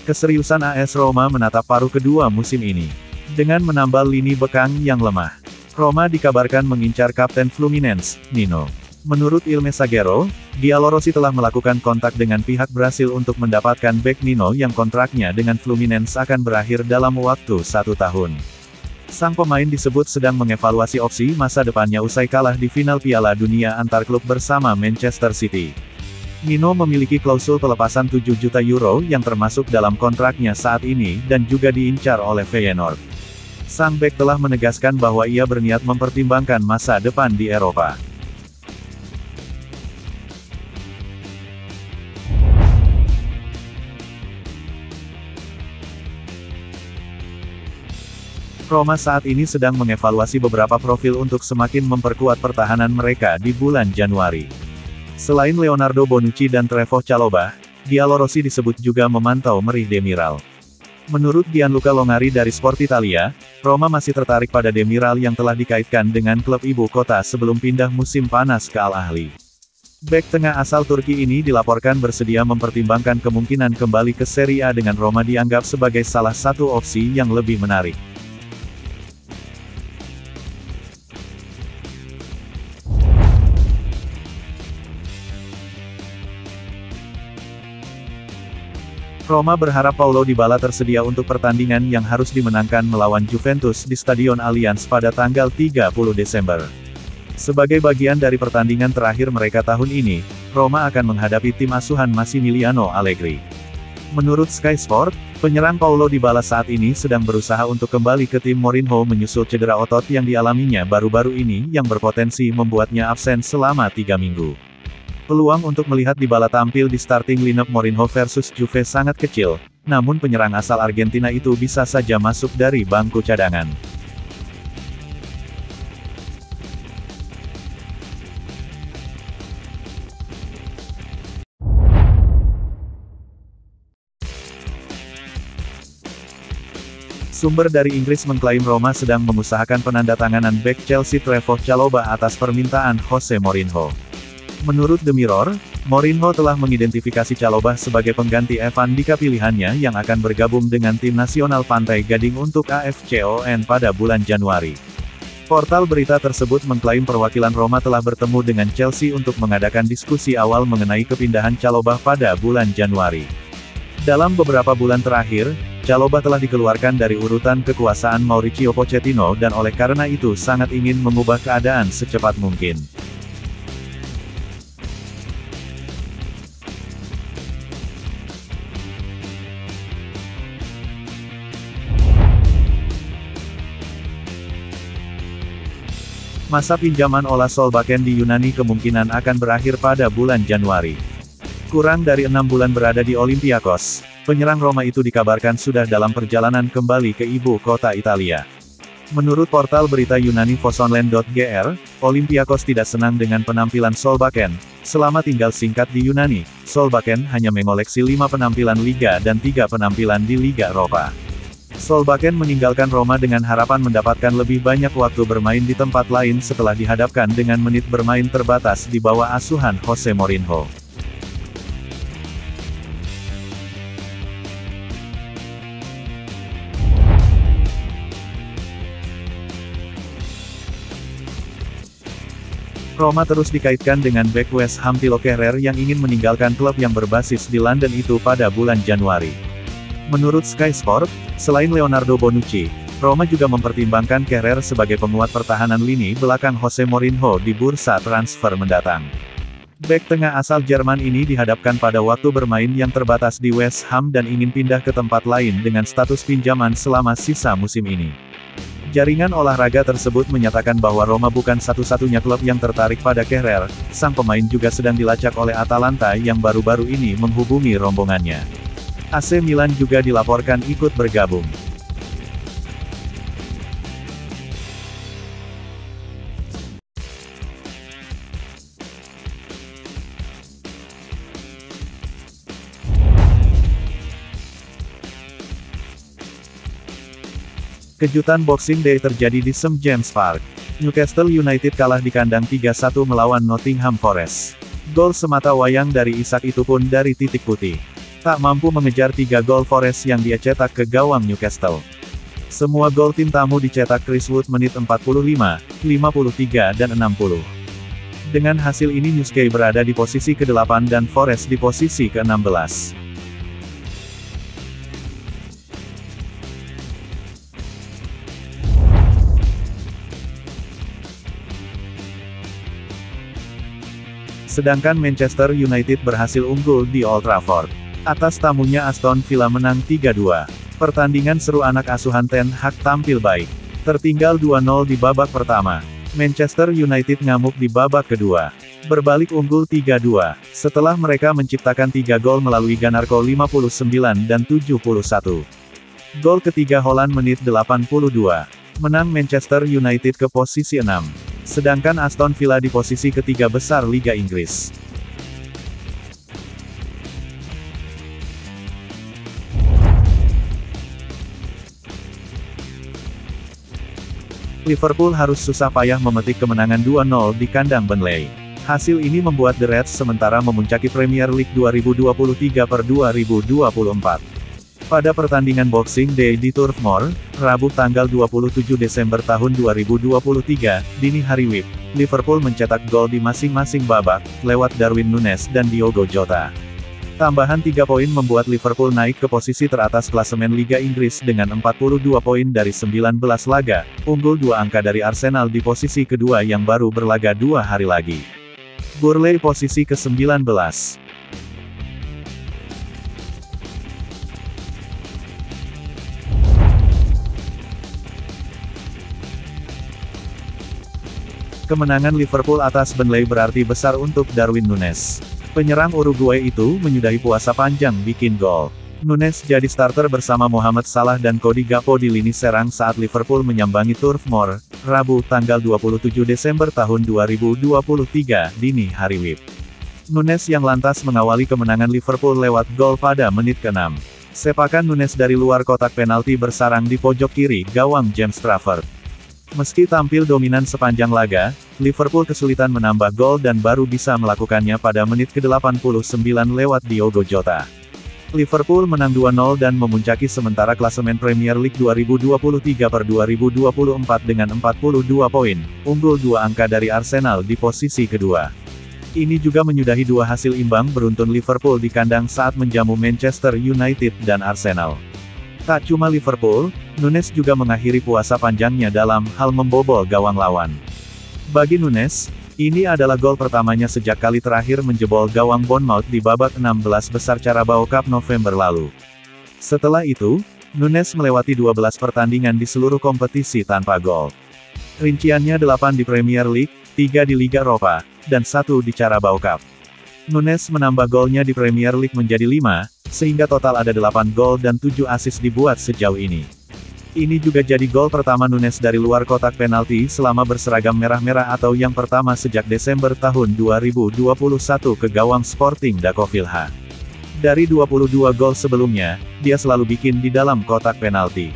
Keseriusan AS Roma menatap paruh kedua musim ini. Dengan menambal lini bekang yang lemah, Roma dikabarkan mengincar Kapten Fluminense, Nino. Menurut Il Messaggero, Giallorossi telah melakukan kontak dengan pihak Brasil untuk mendapatkan bek Nino yang kontraknya dengan Fluminense akan berakhir dalam waktu 1 tahun. Sang pemain disebut sedang mengevaluasi opsi masa depannya usai kalah di final Piala Dunia antar klub bersama Manchester City. Nino memiliki klausul pelepasan 7 juta euro yang termasuk dalam kontraknya saat ini dan juga diincar oleh Feyenoord. Sang bek telah menegaskan bahwa ia berniat mempertimbangkan masa depan di Eropa. Roma saat ini sedang mengevaluasi beberapa profil untuk semakin memperkuat pertahanan mereka di bulan Januari. Selain Leonardo Bonucci dan Trevoh Chalobah, Giallorossi disebut juga memantau Merih Demiral. Menurut Gianluca Longari dari Sport Italia, Roma masih tertarik pada Demiral yang telah dikaitkan dengan klub ibu kota sebelum pindah musim panas ke Al Ahly. Bek tengah asal Turki ini dilaporkan bersedia mempertimbangkan kemungkinan kembali ke Serie A dengan Roma dianggap sebagai salah satu opsi yang lebih menarik. Roma berharap Paulo Dybala tersedia untuk pertandingan yang harus dimenangkan melawan Juventus di Stadion Allianz pada tanggal 30 Desember. Sebagai bagian dari pertandingan terakhir mereka tahun ini, Roma akan menghadapi tim asuhan Massimiliano Allegri. Menurut Sky Sport, penyerang Paulo Dybala saat ini sedang berusaha untuk kembali ke tim Mourinho menyusul cedera otot yang dialaminya baru-baru ini yang berpotensi membuatnya absen selama 3 minggu. Peluang untuk melihat Dybala tampil di starting lineup Mourinho versus Juve sangat kecil, namun penyerang asal Argentina itu bisa saja masuk dari bangku cadangan. Sumber dari Inggris mengklaim Roma sedang mengusahakan penandatanganan bek Chelsea Trevoh Chalobah atas permintaan Jose Mourinho. Menurut The Mirror, Mourinho telah mengidentifikasi Chalobah sebagai pengganti Evan Dika pilihannya yang akan bergabung dengan tim nasional Pantai Gading untuk AFCON pada bulan Januari. Portal berita tersebut mengklaim perwakilan Roma telah bertemu dengan Chelsea untuk mengadakan diskusi awal mengenai kepindahan Chalobah pada bulan Januari. Dalam beberapa bulan terakhir, Chalobah telah dikeluarkan dari urutan kekuasaan Mauricio Pochettino dan oleh karena itu sangat ingin mengubah keadaan secepat mungkin. Masa pinjaman Ola Solbakken di Yunani kemungkinan akan berakhir pada bulan Januari. Kurang dari 6 bulan berada di Olympiakos, penyerang Roma itu dikabarkan sudah dalam perjalanan kembali ke ibu kota Italia. Menurut portal berita Yunani Fosonland.gr, Olympiakos tidak senang dengan penampilan Solbakken. Selama tinggal singkat di Yunani, Solbakken hanya mengoleksi 5 penampilan Liga dan 3 penampilan di Liga Eropa. Solbakken meninggalkan Roma dengan harapan mendapatkan lebih banyak waktu bermain di tempat lain setelah dihadapkan dengan menit bermain terbatas di bawah asuhan Jose Mourinho. Roma terus dikaitkan dengan bek West Ham Thilo Kehrer yang ingin meninggalkan klub yang berbasis di London itu pada bulan Januari. Menurut Sky Sport, selain Leonardo Bonucci, Roma juga mempertimbangkan Kehrer sebagai penguat pertahanan lini belakang Jose Mourinho di bursa transfer mendatang. Bek tengah asal Jerman ini dihadapkan pada waktu bermain yang terbatas di West Ham dan ingin pindah ke tempat lain dengan status pinjaman selama sisa musim ini. Jaringan olahraga tersebut menyatakan bahwa Roma bukan satu-satunya klub yang tertarik pada Kehrer, sang pemain juga sedang dilacak oleh Atalanta yang baru-baru ini menghubungi rombongannya. AC Milan juga dilaporkan ikut bergabung. Kejutan Boxing Day terjadi di St James Park. Newcastle United kalah di kandang 3-1 melawan Nottingham Forest. Gol semata wayang dari Isak itu pun dari titik putih. tak mampu mengejar 3 gol Forest yang dia cetak ke gawang Newcastle. Semua gol tim tamu dicetak Chris Wood menit 45, 53 dan 60. Dengan hasil ini Newcastle berada di posisi ke-8 dan Forest di posisi ke-16. Sedangkan Manchester United berhasil unggul di Old Trafford. Atas tamunya Aston Villa menang 3-2. Pertandingan seru, anak asuhan Ten Hag tampil baik. Tertinggal 2-0 di babak pertama. Manchester United ngamuk di babak kedua. Berbalik unggul 3-2, setelah mereka menciptakan 3 gol melalui Ganarko 59 dan 71. Gol ketiga Holland menit 82. Menang Manchester United ke posisi 6. Sedangkan Aston Villa di posisi ketiga besar Liga Inggris. Liverpool harus susah payah memetik kemenangan 2-0 di kandang Burnley. Hasil ini membuat The Reds sementara memuncaki Premier League 2023/2024. Pada pertandingan Boxing Day di Turf Moor, Rabu tanggal 27 Desember tahun 2023, dini hari WIB, Liverpool mencetak gol di masing-masing babak, lewat Darwin Núñez dan Diogo Jota. Tambahan 3 poin membuat Liverpool naik ke posisi teratas klasemen Liga Inggris dengan 42 poin dari 19 laga, unggul 2 angka dari Arsenal di posisi kedua yang baru berlaga 2 hari lagi. Burnley posisi ke-19. Kemenangan Liverpool atas Burnley berarti besar untuk Darwin Núñez. Penyerang Uruguay itu menyudahi puasa panjang bikin gol. Núñez jadi starter bersama Mohamed Salah dan Cody Gakpo di lini serang saat Liverpool menyambangi Turf Moor, Rabu tanggal 27 Desember tahun 2023, dini hari WIB. Núñez yang lantas mengawali kemenangan Liverpool lewat gol pada menit ke-6. Sepakan Núñez dari luar kotak penalti bersarang di pojok kiri gawang James Trafford. Meski tampil dominan sepanjang laga, Liverpool kesulitan menambah gol dan baru bisa melakukannya pada menit ke-89 lewat Diogo Jota. Liverpool menang 2-0 dan memuncaki sementara klasemen Premier League 2023/2024 dengan 42 poin, unggul 2 angka dari Arsenal di posisi kedua. Ini juga menyudahi 2 hasil imbang beruntun Liverpool di kandang saat menjamu Manchester United dan Arsenal. Tak cuma Liverpool, Núñez juga mengakhiri puasa panjangnya dalam hal membobol gawang lawan. Bagi Núñez, ini adalah gol pertamanya sejak kali terakhir menjebol gawang Bournemouth di babak 16 besar Carabao Cup November lalu. Setelah itu, Núñez melewati 12 pertandingan di seluruh kompetisi tanpa gol. Rinciannya 8 di Premier League, 3 di Liga Eropa, dan 1 di Carabao Cup. Núñez menambah golnya di Premier League menjadi 5, sehingga total ada 8 gol dan 7 assist dibuat sejauh ini. Ini juga jadi gol pertama Núñez dari luar kotak penalti selama berseragam merah-merah atau yang pertama sejak Desember tahun 2021 ke gawang Sporting Dakovilha. Dari 22 gol sebelumnya, dia selalu bikin di dalam kotak penalti.